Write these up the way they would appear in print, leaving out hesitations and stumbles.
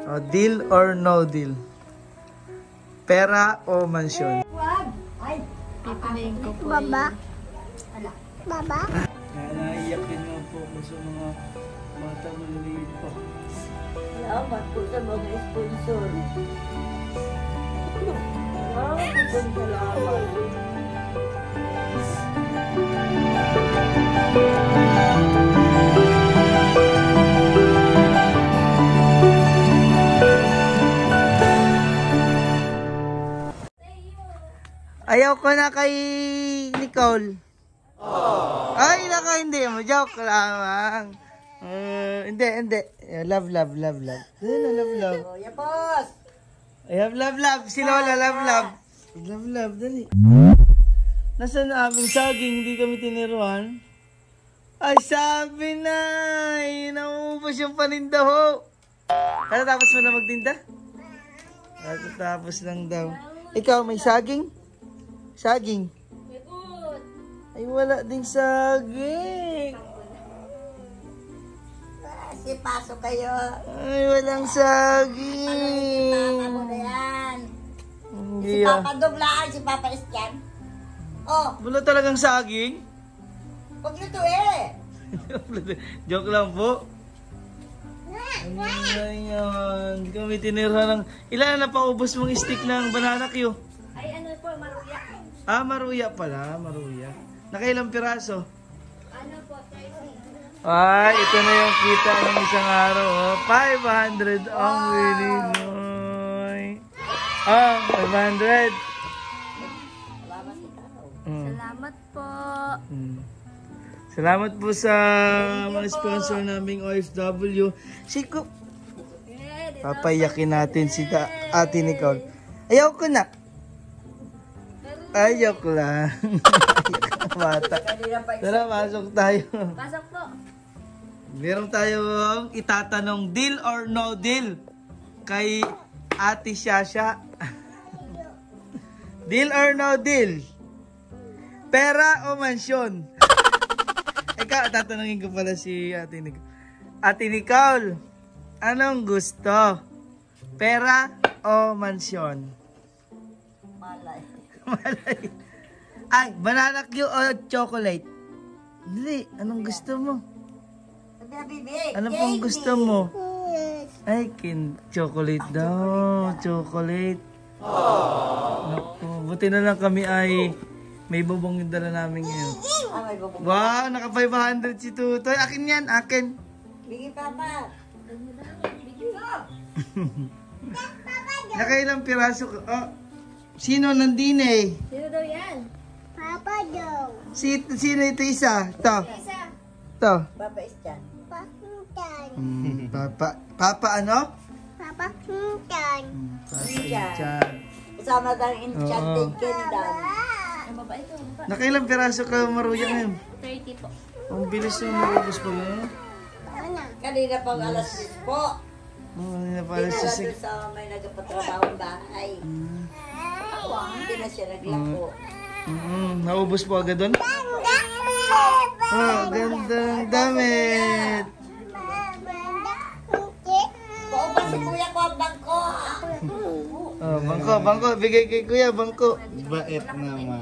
O, deal or no deal? Pera o mansyon? Pipiliin ko po Baba. yung... Baba. Naiyak din mo po ako sa mga bata maliliit po. Salamat po sa mga sponsor. Salamat. Ayaw ko na kay Nicole. Ay, naka hindi mo. Joke lang. Hindi. Love. Love, love. Kuya boss! I have love. Si Lola, love. Love, dali. Nasaan na aming saging? Hindi kami tiniruan. Ay, sabi na. Nauubos yung paninda ho. Tapos mo na magtinda? Tapos lang daw. Ikaw, may saging? Saging? Ay, wala ding saging. Pasok kayo. Ay, walang saging. Mama mo na yan. Hindi Si Papa Duglaan, si Papa Estian. Oh, wala talagang saging? huwag nito eh. Joke lang po. Ayan. Hindi kami tinira ng... Ilan na paubos mong stick ng banana Q? Ay, ano po, maruya. Ah, maruya pala. Maruya. Nakailang piraso? Ano po, 30. Ay, ito na yung kita ng isang araw. Oh. 500 ang winning. Oy. Ah, 500. Salamat po. Salamat po sa mga sponsor naming OFW. Siko. Papayakin natin si Ate Nicole. Ayaw ko na. Ayaw ko lang. Bata. Tara, pasok tayo. Pasok po. Meron tayong itatanong deal or no deal kay Ate Shasha. Deal or no deal? Pera o mansyon? Ikaw, tatanungin ko pala si Ate Nicole. Ate Nicole, anong gusto? Pera o mansyon? Malay. Malay. Ay, banana Q o chocolate? Dili, anong gusto mo? Ano pong gusto mo? Ay, chocolate daw. Chocolate. Naku, buti na lang kami ay may bubong yung dala namin ngayon. Wow, naka 500 si Tutoy. Akin yan, akin. Bigay Papa. Nakailang piraso ka? Oh, sino nandine eh? Sino daw yan? Papa daw. Sino ito isa? Ito. Ito. Papa Estian. Papa ano? Papa Hintan. Papa Inchan. Kasama kang enchanted Kendan. Nakailang piraso ka maruya ngayon? 30 po. Ang bilis yung marubos pa yun. Kanina pang alas 10 po. Ano pala Dinala si doon sa may nagpatrabaho bahay. Hindi na siya naglako. Naubos po agad doon? Oh, ganda ng damit. Paupa si kuya ko ang bangko. Oh, bangko. Bigay kay kuya, bangko. Bait naman.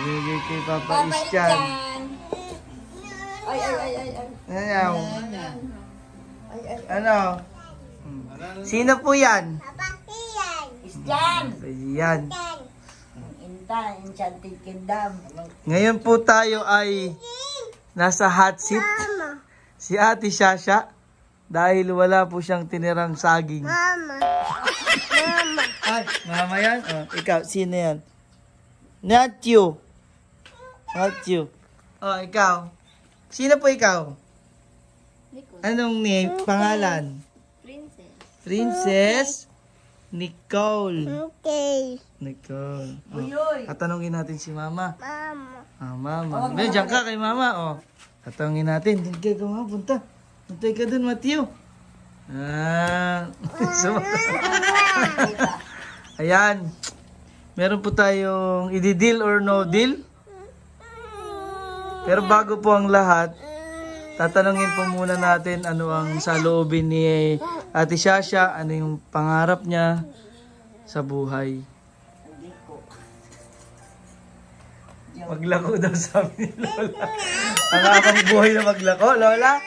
Bigay kay Papa Estian. Ay. Ano? Ano? Sino po yan? Papa Hiyan. Estian. Yan. Enchanted Kingdom. Ngayon po tayo ay nasa hot seat. Mama. Si Ate Shasha. Dahil wala po siyang tinirang saging. Mama. Ay, mama yan? Oh, ikaw, sino yan? Not you. Oh, ikaw. Sino po ikaw? Anong name? Pangalan? Princess Nicole. Okay. Nicole. Uy. Tatanungin natin si mama. Mama. Ah, mama. Diyan ka kay mama. Oh. Tatanungin natin. Diyan ka mama. Punta. Puntay ka dun, Matthew. Ayan. Meron po tayong i-deal or no deal. Pero bago po ang lahat, tatanungin po muna natin ano ang saloobin ni Ate Shasha, ano yung pangarap niya sa buhay. Maglako daw sabi ni Lola. Ang akong buhay na maglako, Lola.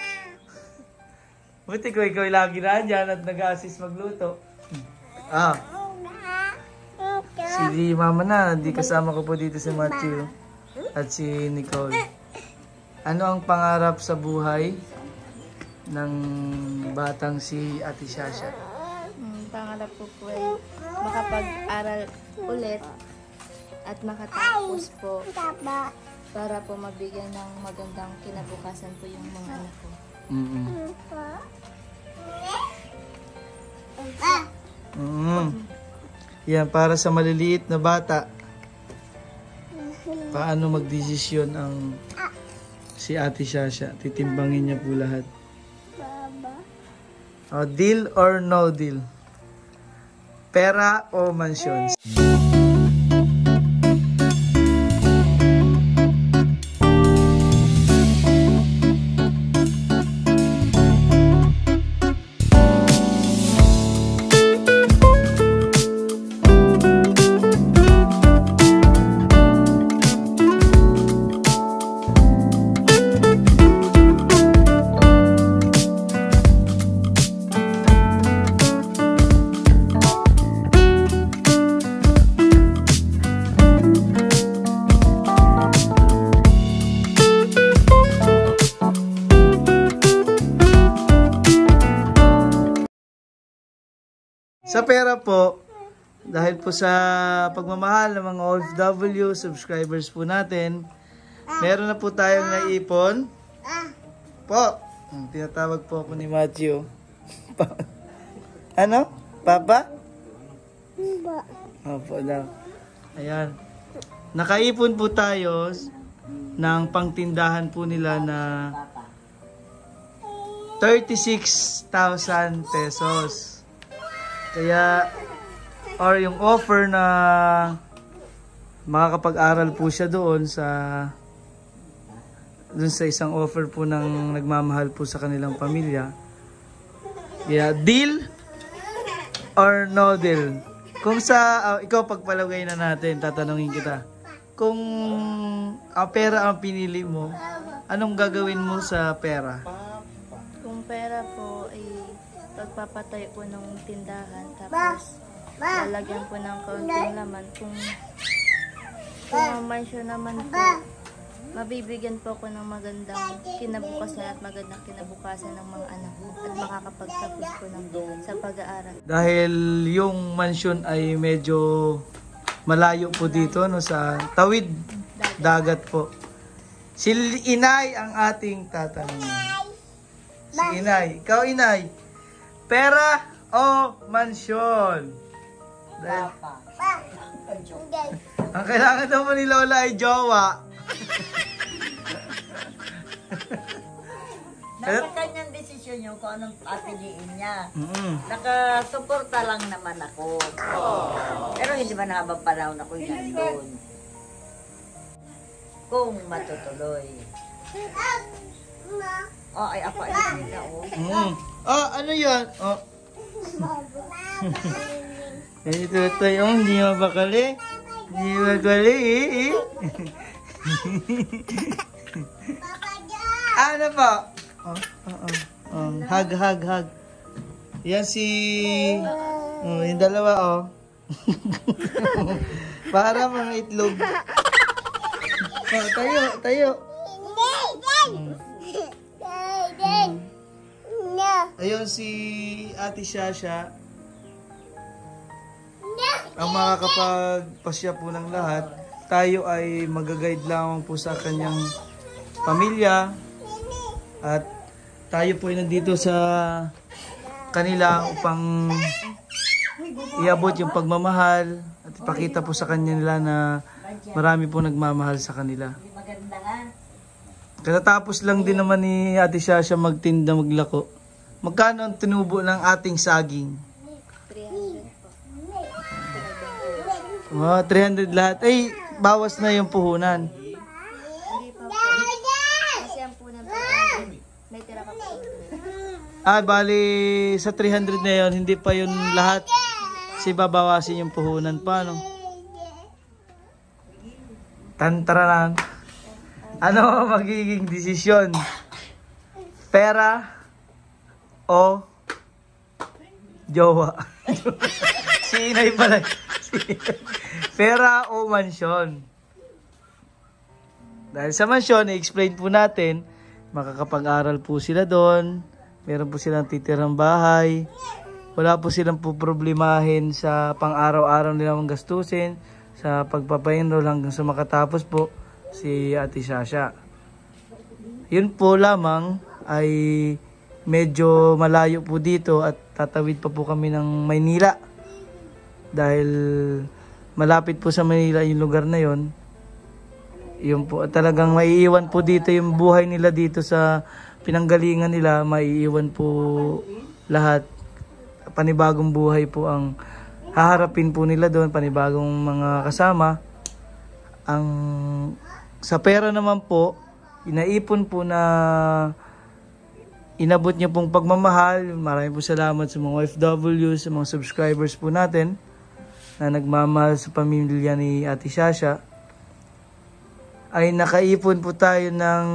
Buti ko ikaw lagi na dyan at nag-assist magluto. Si Mama na, di kasama ko po dito si Matthew at si Nicole. Ano ang pangarap sa buhay ng batang si Ate Shasha? Pangarap ko po ay makapag-aral ulit at makatapos po para po mabigyan ng magandang kinabukasan po yung mga anak ko. Yan, para sa maliliit na bata, paano magdesisyon ang si Ate Shasha? Titimbangin niya po lahat. Deal or no deal? Pera o mansyon? Sa pera po, dahil po sa pagmamahal ng mga OFW, subscribers po natin, meron na po tayong naipon. Po, tinatawag po ako ni Matthew. Ano? Papa? Opo daw. Ayan. Nakaipon po tayo ng pangtindahan po nila na 36,000 pesos. Kaya, or yung offer na makakapag-aral po siya doon sa isang offer po ng nagmamahal po sa kanilang pamilya. Kaya, deal or no deal? Kung ikaw pagpalagay na natin, tatanungin kita. Kung ang pera ang pinili mo, anong gagawin mo sa pera? Kung pera po ay pagpapatayo po ng tindahan, tapos lalagyan po ng kaunting laman. Kung mansion naman po, mabibigyan po ako ng magandang kinabukasan at magandang kinabukasan ng mga anak ko at makakapagtapos po sa pag-aaral. Dahil yung mansion ay medyo malayo po dito, no, sa tawid dagat po. Si Inay ang ating tatanungin. Si Inay. Ikaw, Inay. Pera o mansyon? Ang kailangan daw mo ni Lola ay jowa. Nasa kanyang desisyon yun kung anong papiliin niya. Nakasuporta lang naman ako. Pero hindi man habang panahon ako yung nandun. Kung matutuloy. Ay apa nila ano yan? Ito tayo, hindi mabakali. Hindi mabakali Ano po? Hug. Yan si... yung dalawa, para mga itlog. Tayo. Ayun si Ate Shasha. Ang makakapagpasya po ng lahat. Tayo ay mag-guide lamang po sa kanyang pamilya. At tayo po ay nandito sa kanila upang iabot yung pagmamahal at ipakita po sa kanila na marami po nagmamahal sa kanila. Katatapos lang din naman ni Ate Shasha magtinda, maglako. Magkano ang tinubo ng ating saging? 300 po. 300 lahat. Ay, bawas na yung puhunan. Hindi pa po. Kasi ang punan po Bali sa 300 na yun, hindi pa yun lahat. Kasi babawasin yung puhunan pa, no? Tantaranan. Ano magiging desisyon? Pera o jowa? Si Inay pala. Pera o mansyon? Dahil sa mansyon, i-explain po natin, makakapag-aral po sila doon. Meron po silang titirang bahay. Wala po silang po problemahin sa pang-araw-araw nilang gastusin, sa pagpapa-enroll hanggang sa makatapos po si Ate Shasha. Yun po lamang ay medyo malayo po dito at tatawid pa po kami ng Maynila. Dahil malapit po sa Maynila yung lugar na yon. Yun po, talagang maiiwan po dito yung buhay nila dito sa pinanggalingan nila, maiiwan po lahat. Panibagong buhay po ang haharapin po nila doon, panibagong mga kasama. Ang sa pera naman po, inaipon po na inabot niyo pong pagmamahal. Maraming po salamat sa mga OFW, sa mga subscribers po natin na nagmamahal sa pamilya ni Ate Shasha. Ay nakaipon po tayo ng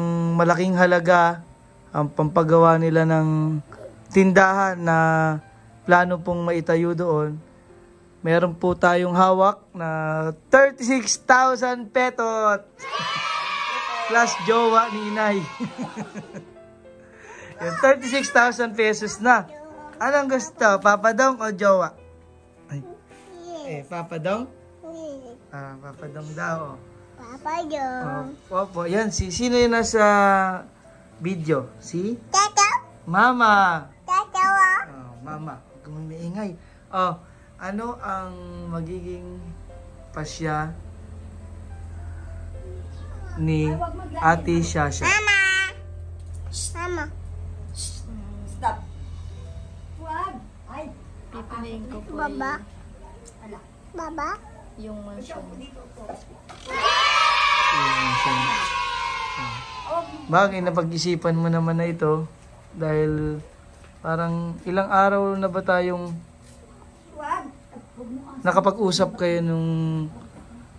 malaking halaga ang pampagawa nila ng tindahan na plano pong maitayo doon. Meron po tayong hawak na 36,000 petot plus jowa ni Inay. Yung 36,000 pesos na. Anong gusto? Papadong o jowa? Ay. Papadong? Papadong daw. Papadong. Opo, yan. Sino yun nasa video? Si? Tata. Mama. Tatawa. Mama. Kung may ingay. Ano ang magiging pasya ni Ate Shasha? Mama. Mama. Stop. Wag. Ay. Pipiliin ko po Baba. Baba. yung mansyon. Bagay na pag-isipan mo naman na ito dahil parang ilang araw na ba tayong nakapag-usap kayo nung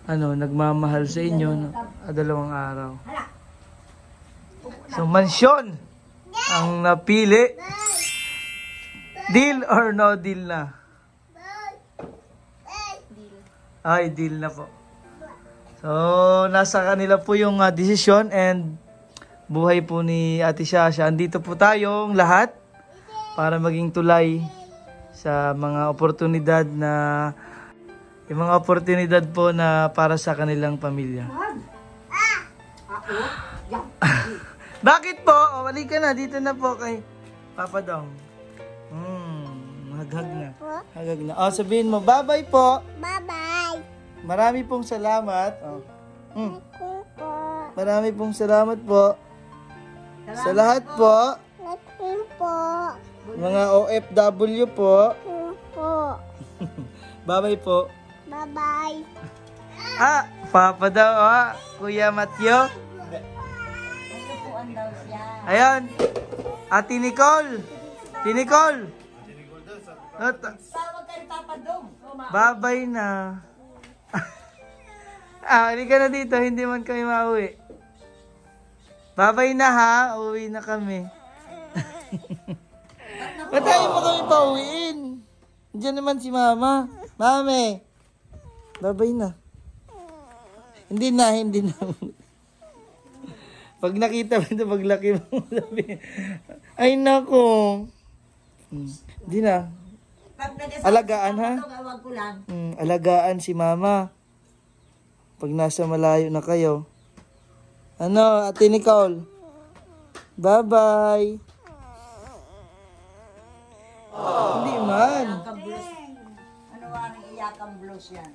nagmamahal sa inyo, no? 2 araw. So mansyon ang napili. Deal or no deal na? Ay, deal na po. So, nasa kanila po yung desisyon and buhay po ni Ate Shasha. Andito po tayong lahat para maging tulay sa mga oportunidad po na para sa kanilang pamilya. Bakit po? Wali ka na. Dito na po kay Papa Dong. Haghag na. Haghag na. Sabihin mo, bye-bye po. Bye-bye. Marami pong salamat. Ako po. Marami pong salamat po. Sa lahat po. Ako po. Mga OFW po. Ako po. Bye-bye po. Bye-bye. Papa daw, Kuya Matyo. Nagpupuan daw siya. Ayan. Ate Nicole. Nicole. Tawag kay Papa Dong. Bye-bye na. Hindi ka na dito. Hindi man kami mauwi. Bye-bye na ha. Uwi na kami. Ba't tayo pa kami pauwiin? Diyan naman si Mama. Mame. Bye-bye na. Hindi na. Pag nakita mo ito, paglaki mo, sabi, ay nako. Hindi na. Alagaan ha? Tawag ko lang. Alagaan si Mama. Pag nasa malayo na kayo. Ate Nicole? Bye-bye. Hindi man. Ano ang iyakang blues yan?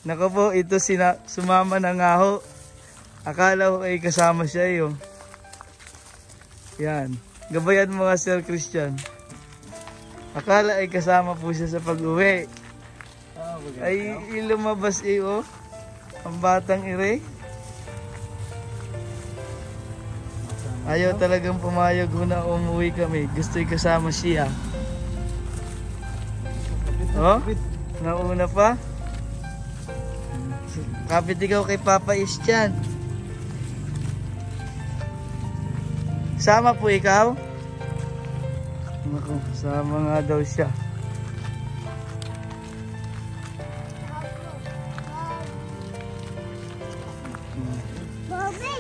Nako po, ito sumama na nga ho. Akala ko ay kasama siya yun. Yan. Gabayan mo nga Sir Christian. Akala ay kasama po siya sa pag-uwi. Ay lumabas iyo. Ang batang ire. Ayaw talagang pumayag na umuwi kami. Gusto'y kasama siya. Oh, nauna pa. Kapit ikaw kay Papa Istian. Sama po ikaw? Naku, sama nga daw siya. Bobby!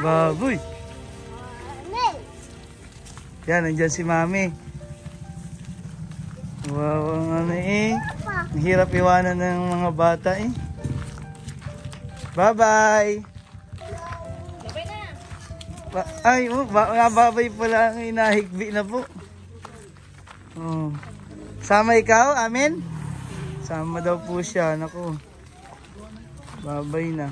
Baboy. Mami! Yan, nandyan si Mami. Wow, ang ano eh. Ang hirap iwanan ng mga bata eh. Bye-bye! Babay na! Ay, oh, babay pala ang inahigbi na po. Oh. Sama ikaw, amin? Sama daw po siya, naku. Babay na.